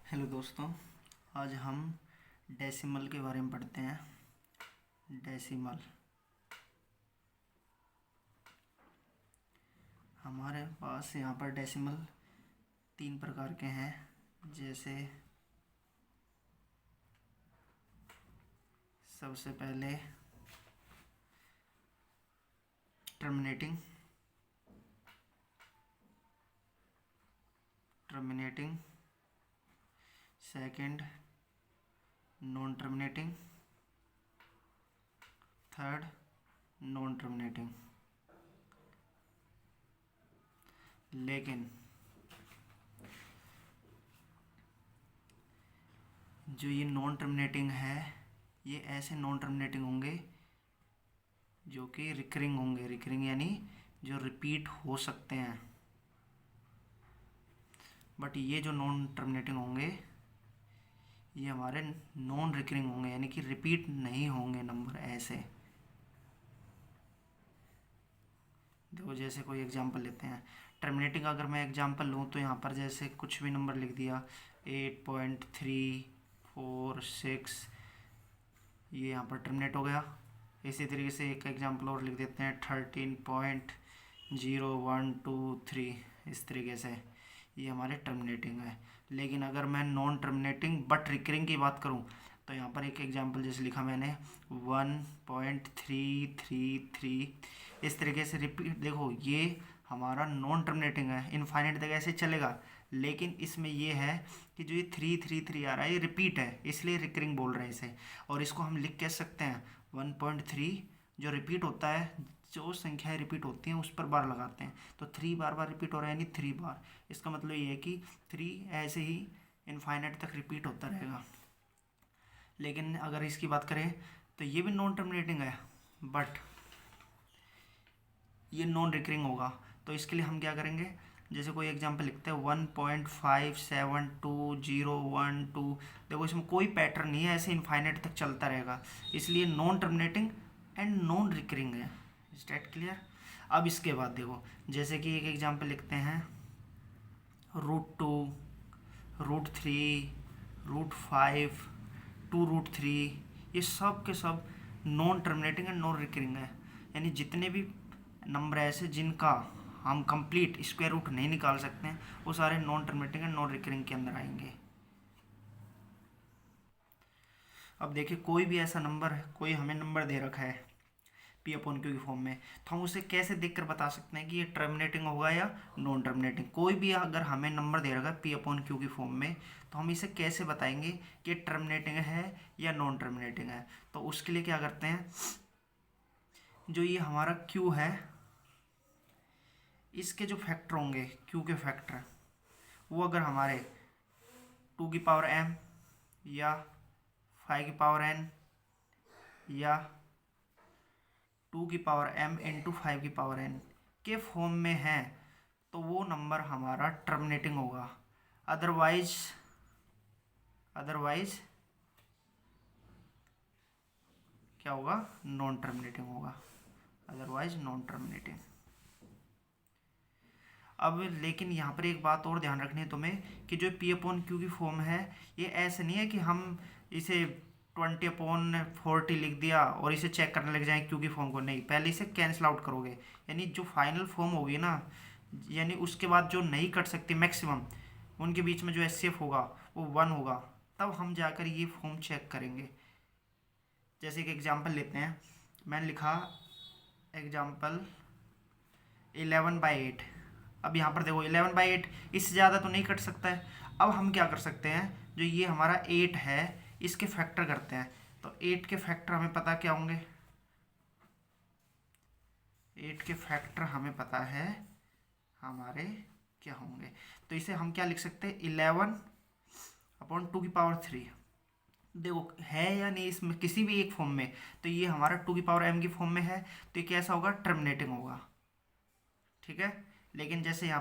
Hello दोस्तों, आज हम डेसिमल के बारे में पढ़ते हैं। डेसिमल हमारे पास यहाँ पर डेसिमल 3 प्रकार के हैं। जैसे सबसे पहले terminating second non terminating, third non terminating. लेकिन जो ये नॉन टर्मिनेटिंग है, ये ऐसे नॉन टर्मिनेटिंग होंगे जो कि रिकरिंग होंगे। रिकरिंग यानी जो रिपीट हो सकते हैं। बट ये जो नॉन टर्मिनेटिंग होंगे ये हमारे नॉन रिकरिंग होंगे, यानी कि रिपीट नहीं होंगे नंबर ऐसे। देखो, जैसे कोई एग्जांपल लेते हैं। टर्मिनेटिंग अगर मैं एग्जांपल लूँ तो यहाँ पर जैसे कुछ भी नंबर लिख दिया 8.346, ये यहाँ पर टर्मिनेट हो गया। इसी तरीके से एक एग्जांपल और लिख देते हैं 13.0123, इस तरीके से ये हमारे टर्मिनेटिंग है। लेकिन अगर मैं नॉन टर्मिनेटिंग बट रिकरिंग की बात करूं तो यहाँ पर एक एग्जांपल जैसे लिखा मैंने 1.333, इस तरीके से रिपीट। देखो, ये हमारा नॉन टर्मिनेटिंग है, इनफाइनाइट तक ऐसे चलेगा। लेकिन इसमें ये है कि जो ये 333 आ रहा है ये रिपीट है, इसलिए रिकरिंग बोल रहे हैं इसे। और इसको हम लिख कह सकते हैं 1.3, जो रिपीट होता है, जो संख्याएं रिपीट होती हैं उस पर बार लगाते हैं। तो 3 बार बार रिपीट हो रहा है यानी 3 बार। इसका मतलब ये है कि 3 ऐसे ही इनफाइनाइट तक रिपीट होता रहेगा। लेकिन अगर इसकी बात करें तो ये भी नॉन टर्मिनेटिंग है, बट ये नॉन रिकरिंग होगा। तो इसके लिए हम क्या करेंगे, जैसे कोई एग्जांपल लिखते हैं 1.572012। देखो, इसमें कोई पैटर्न नहीं है, ऐसे इनफाइनाइट तक चलता रहेगा, इसलिए non terminating and non recurring है। Is that clear? अब इसके बाद देखो, जैसे कि एक एग्जांपल लिखते हैं √2, √3, √5, 2√3। ये सब के सब non terminating and non recurring है। यानी जितने भी नंबर ऐसे जिनका हम कंप्लीट स्क्वायर रूट नहीं निकाल सकते हैं वो सारे non terminating and non recurring के अंदर आएंगे। अब देखिए, कोई भी ऐसा नंबर है, कोई हमें नंबर दे रखा है P/Q की फॉर्म में, तो हम उसे कैसे देखकर बता सकते हैं कि ये टर्मिनेटिंग होगा या नॉन टर्मिनेटिंग। कोई भी अगर हमें नंबर दे रखा है P/Q की फॉर्म में, तो हम इसे कैसे बताएंगे कि टर्मिनेटिंग है या नॉन टर्मिनेटिंग है। तो उसके लिए क्या करते हैं, जो ये हमारा Q है, इसके जो फैक्टर होंगे Q के फैक्टर, वो अगर हमारे 2m या 5n या 2m इंटू 5n के फॉर्म में है तो वो नंबर हमारा टर्मिनेटिंग होगा। अदरवाइज क्या होगा, नॉन टर्मिनेटिंग होगा। Otherwise non terminating. अब लेकिन यहाँ पर एक बात और ध्यान रखनी है तुम्हें कि जो P/Q की फॉर्म है, ये ऐसे नहीं है कि हम इसे 20/40 लिख दिया और इसे चेक करने लग जाए Q की फॉर्म को। नहीं, पहले इसे कैंसिल आउट करोगे, यानी जो फाइनल फॉर्म होगी ना, यानी उसके बाद जो नहीं कट सकती मैक्सिमम, उनके बीच में जो HCF होगा वो 1 होगा, तब हम जाकर ये फॉर्म चेक करेंगे। जैसे एक एग्जाम्पल लेते हैं, मैंने लिखा एग्जाम्पल 11/8। अब यहाँ पर देखो 11/8, इससे ज़्यादा तो नहीं कट सकता है। अब हम क्या कर सकते हैं, जो ये हमारा 8 है इसके फैक्टर करते हैं। तो 8 के फैक्टर हमें पता क्या होंगे, 8 के फैक्टर हमें पता है हमारे क्या होंगे। तो इसे हम क्या लिख सकते हैं, 11/2⁵। देखो है या नहीं इसमें किसी भी एक फॉर्म में, तो ये हमारा 2m की फॉर्म में है, तो ये कैसा होगा, टर्मिनेटिंग होगा। ठीक है। लेकिन जैसे यहाँ